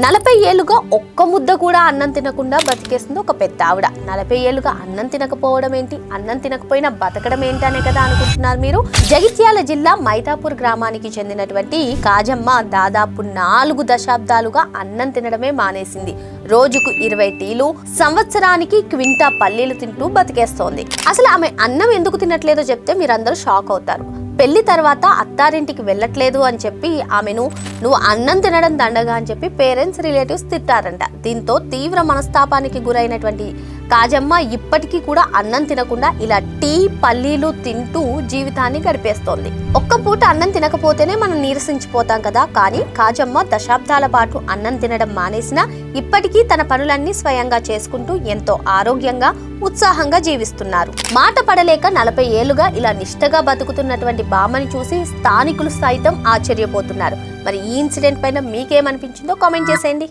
40 ఏళ్లుగా ఒక్క ముద్ద కూడా అన్నం తినకుండా బతికేస్తుంది ఒక పెద్ద ఆవిడ. 40 ఏళ్లుగా అన్నం తినకపోవడం ఏంటి, అన్నం తినకపోయినా బతకడం ఏంటి అనే కదా అనుకుంటున్నారు మీరు. జగిత్యాల జిల్లా మైతాపూర్ గ్రామానికి చెందినటువంటి కాజమ్మ దాదాపు 4 దశాబ్దాలుగా అన్నం తినడమే మానేసింది. రోజుకు 20 టీలు, సంవత్సరానికి క్వింటా పల్లీలు తింటూ బతికేస్తోంది. అసలు ఆమె అన్నం ఎందుకు తినట్లేదో చెప్తే మీరందరూ షాక్ అవుతారు. పెళ్లి తర్వాత అత్తారింటికి వెళ్ళట్లేదు అని చెప్పి ఆమెను నువ్వు అన్నం తినడం దండగా అని చెప్పి పేరెంట్స్, రిలేటివ్స్ తిట్టారంట. దీంతో తీవ్ర మనస్తాపానికి గురైనటువంటి కాజమ్మ ఇప్పటికీ కూడా అన్నం తినకుండా ఇలా టీ, పల్లీలు తింటూ జీవితాన్ని గడిపేస్తోంది. ఒక్క పూట అన్నం తినకపోతేనే మనం నీరసించిపోతాం కదా. కానీ కాజమ్మ దశాబ్దాల పాటు అన్నం తినడం మానేసినా ఇప్పటికీ తన పనులన్నీ స్వయంగా చేసుకుంటూ ఎంతో ఆరోగ్యంగా, ఉత్సాహంగా జీవిస్తున్నారు. మాట పడలేక 40 ఏళ్లుగా ఇలా నిష్టగా బతుకుతున్నటువంటి బామ్మని చూసి స్థానికులు సైతం ఆశ్చర్యపోతున్నారు. మరి ఈ ఇన్సిడెంట్ పైన మీకేమనిపించిందో కామెంట్ చేసేయండి.